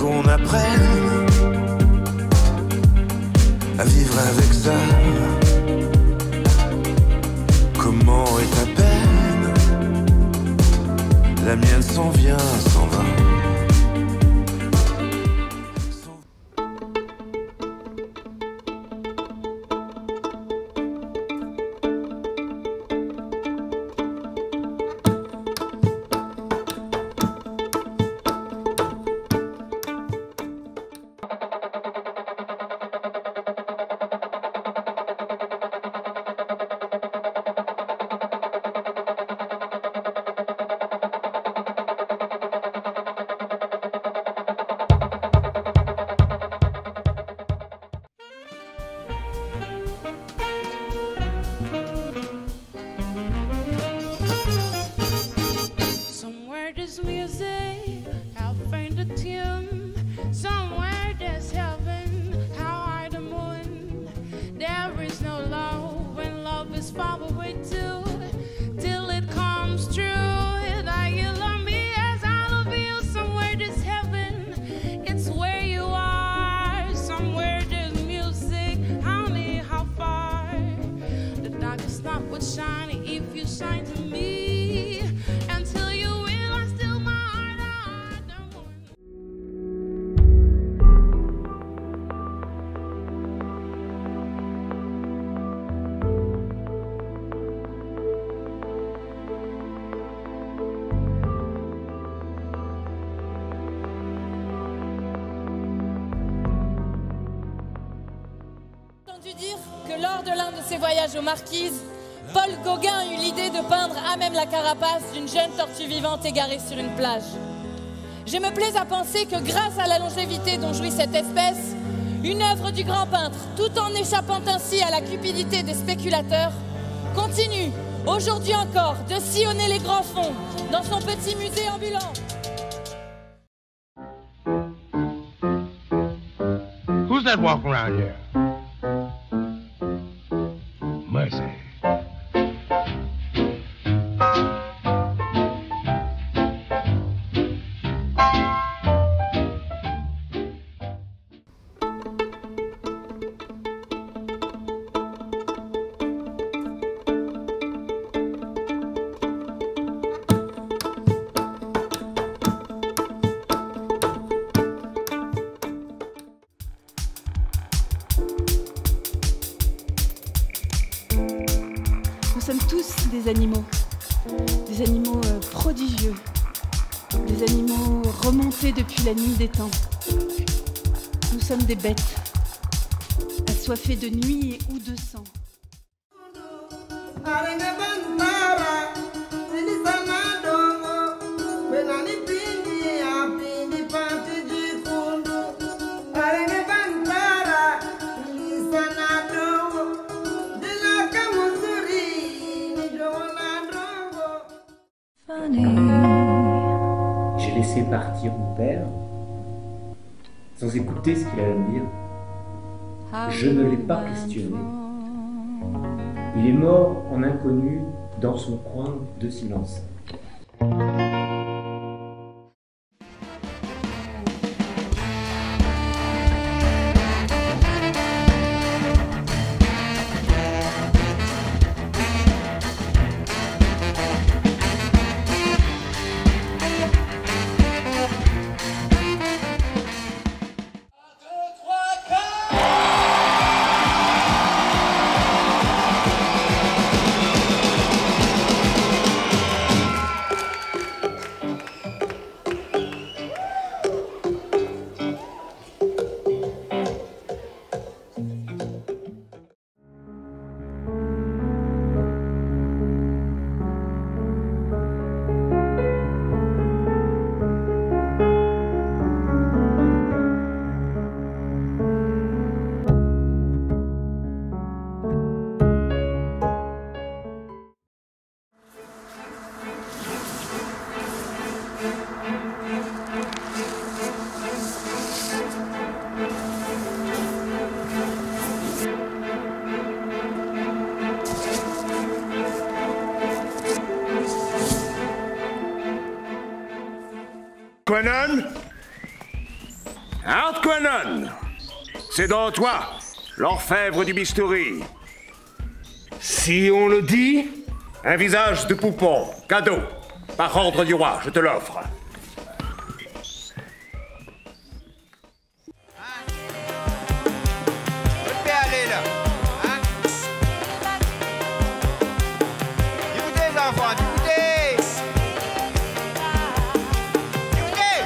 qu'on apprenne à vivre avec ça. Comment est ta peine? La mienne s'en vient, s'en va. Music, I'll find a tune. Somewhere there's heaven, how high the moon. There is no love when love is far away too. Till it comes true that you love me as I love you. Somewhere there's heaven, it's where you are. Somewhere there's music, honey, how far. The darkest night would shine if you shine to me. Until you dire que lors de l'un de ses voyages aux Marquises, Paul Gauguin eut l'idée de peindre à même la carapace d'une jeune tortue vivante égarée sur une plage. Je me plais à penser que grâce à la longévité dont jouit cette espèce, une œuvre du grand peintre, tout en échappant ainsi à la cupidité des spéculateurs, continue, aujourd'hui encore, de sillonner les grands fonds dans son petit musée ambulant. Who's that walking around here? Mercy. Nous sommes tous des animaux prodigieux, des animaux remontés depuis la nuit des temps. Nous sommes des bêtes, assoiffées de nuit ou de sang. J'ai laissé partir mon père sans écouter ce qu'il allait me dire. Je ne l'ai pas questionné. Il est mort en inconnu dans son coin de silence. Quenon? Hardquannon, c'est donc toi, l'orfèvre du bistouri. Si on le dit, un visage de poupon, cadeau, par ordre du roi, je te l'offre. Aller là, hein? Écoutez les enfants, écoutez! Écoutez!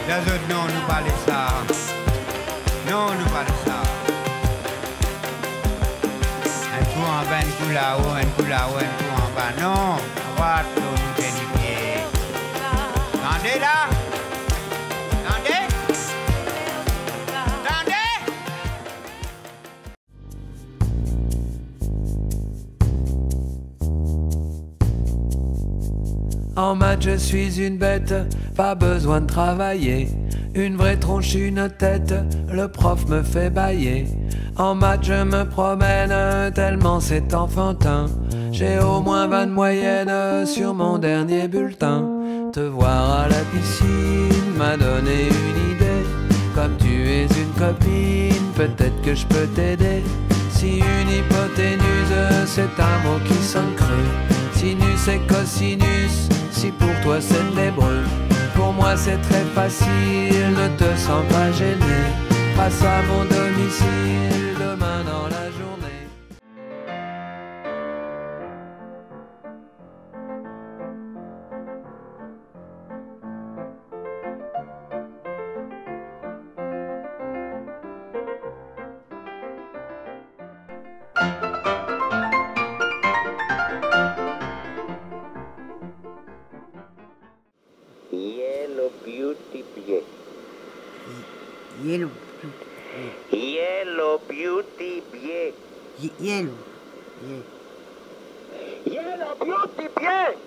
Les autres, non, nous parlez ça. Non, nous parlez ça. Un coup en bas, un coup là-haut, un coup là-haut, un coup en bas. Non, on va nous dénier. Attendez là! Attendez! En maths je suis une bête, pas besoin de travailler. Une vraie tronche, une tête, le prof me fait bailler. En maths je me promène, tellement c'est enfantin. J'ai au moins 20 de moyenne sur mon dernier bulletin. Te voir à la piscine m'a donné une idée. Comme tu es une copine, peut-être que je peux t'aider. Si une hypoténuse, c'est un mot qui sonne creux. Sinus et cosinus, si pour toi c'est de l'hébreu. Pour moi c'est très facile, ne te sens pas gêné. Passe à mon domicile demain dans la journée. Yellow Beauty Pied. Yellow. Yellow Beauty Pied. Yellow. Yellow Beauty Pied.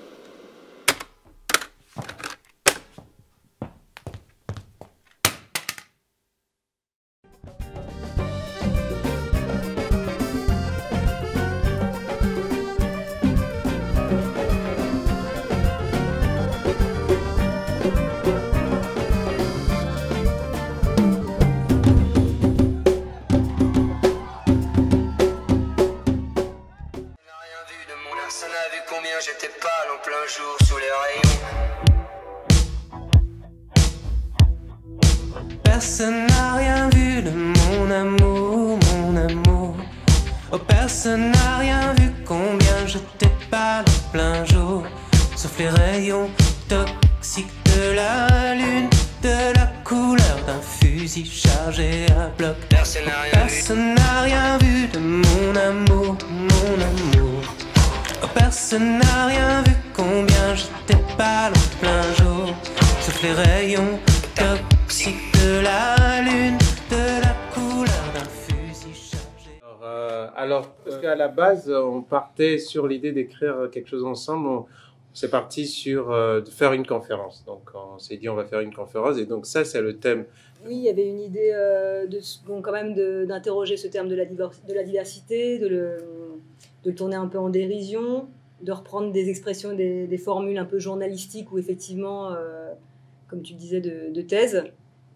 Personne n'a vu combien j'étais pâle en plein jour sous les rayons. Personne n'a rien vu de mon amour, mon amour. Oh, personne n'a rien vu combien j'étais pâle en plein jour. Sauf les rayons toxiques de la lune, de la couleur d'un fusil chargé à bloc. Personne n'a rien vu de mon amour, mon amour. Oh, personne n'a rien vu combien j'étais pâle en plein jour. Sauf les rayons toxiques de la lune, de la couleur d'un fusil chargé. Alors, à la base, on partait sur l'idée d'écrire quelque chose ensemble. On s'est parti sur de faire une conférence. Donc, on s'est dit on va faire une conférence. Et donc ça, c'est le thème. Oui, il y avait une idée quand même d'interroger ce terme de la diversité, de le tourner un peu en dérision, de reprendre des expressions, des formules un peu journalistiques ou effectivement, comme tu disais, de thèse.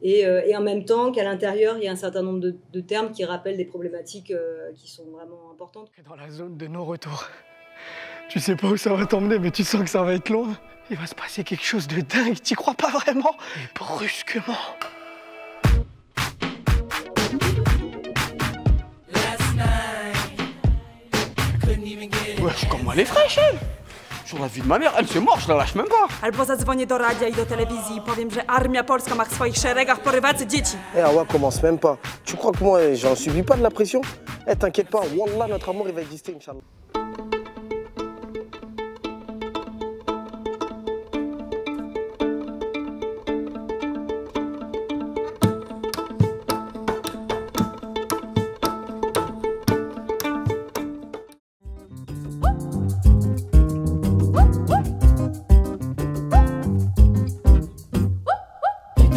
Et en même temps qu'à l'intérieur, il y a un certain nombre de termes qui rappellent des problématiques qui sont vraiment importantes. Dans la zone de non-retour. Tu sais pas où ça va t'emmener, mais tu sens que ça va être long. Il va se passer quelque chose de dingue, t'y crois pas vraiment? Et brusquement. Wesh, comme moi elle est fraîche, elle! Sur la vie de ma mère, elle se mord, je la lâche même pas! Albo zadzwonię do radia i do telewizji i powiem, że Armia Polska ma w swoich szeregach porywacy dzieci. Awa, commence même pas. Tu crois que moi, j'en subis pas de la pression? T'inquiète pas, Wallah, notre amour, il va exister, Inch'Allah.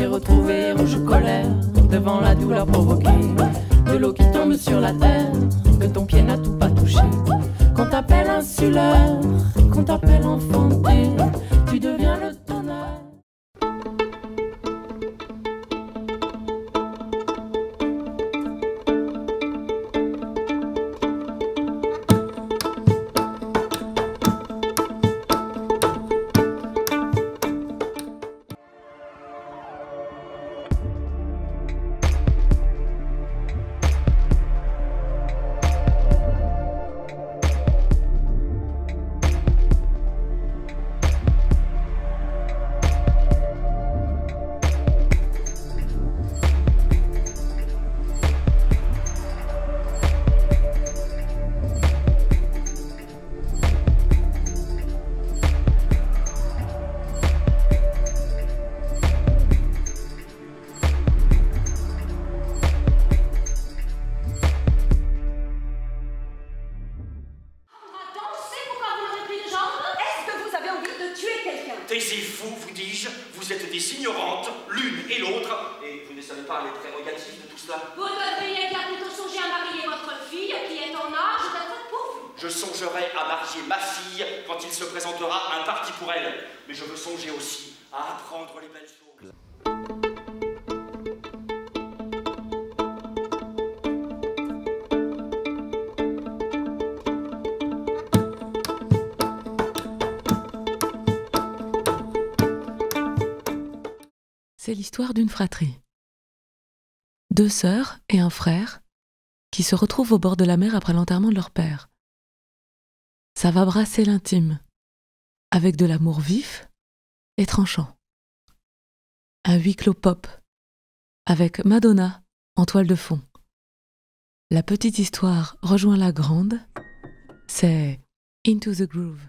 Retrouvé rouge colère devant la douleur provoquée, de l'eau qui tombe sur la terre, que ton pied n'a tout pas touché. Qu'on t'appelle insulaire, qu'on t'appelle enfanté, tu deviens le tonnerre. taisez-vous, vous dis-je, vous êtes des ignorantes, l'une et l'autre, et vous ne savez pas les prérogatives de tout cela. Vous devriez bien plutôt songer à marier votre fille, qui est en âge d'être pour vous. Je songerai à marier ma fille quand il se présentera un parti pour elle, mais je veux songer aussi à apprendre les belles choses. C'est l'histoire d'une fratrie. 2 sœurs et un frère qui se retrouvent au bord de la mer après l'enterrement de leur père. Ça va brasser l'intime, avec de l'amour vif et tranchant. Un huis clos pop, avec Madonna en toile de fond. La petite histoire rejoint la grande, c'est Into the Groove.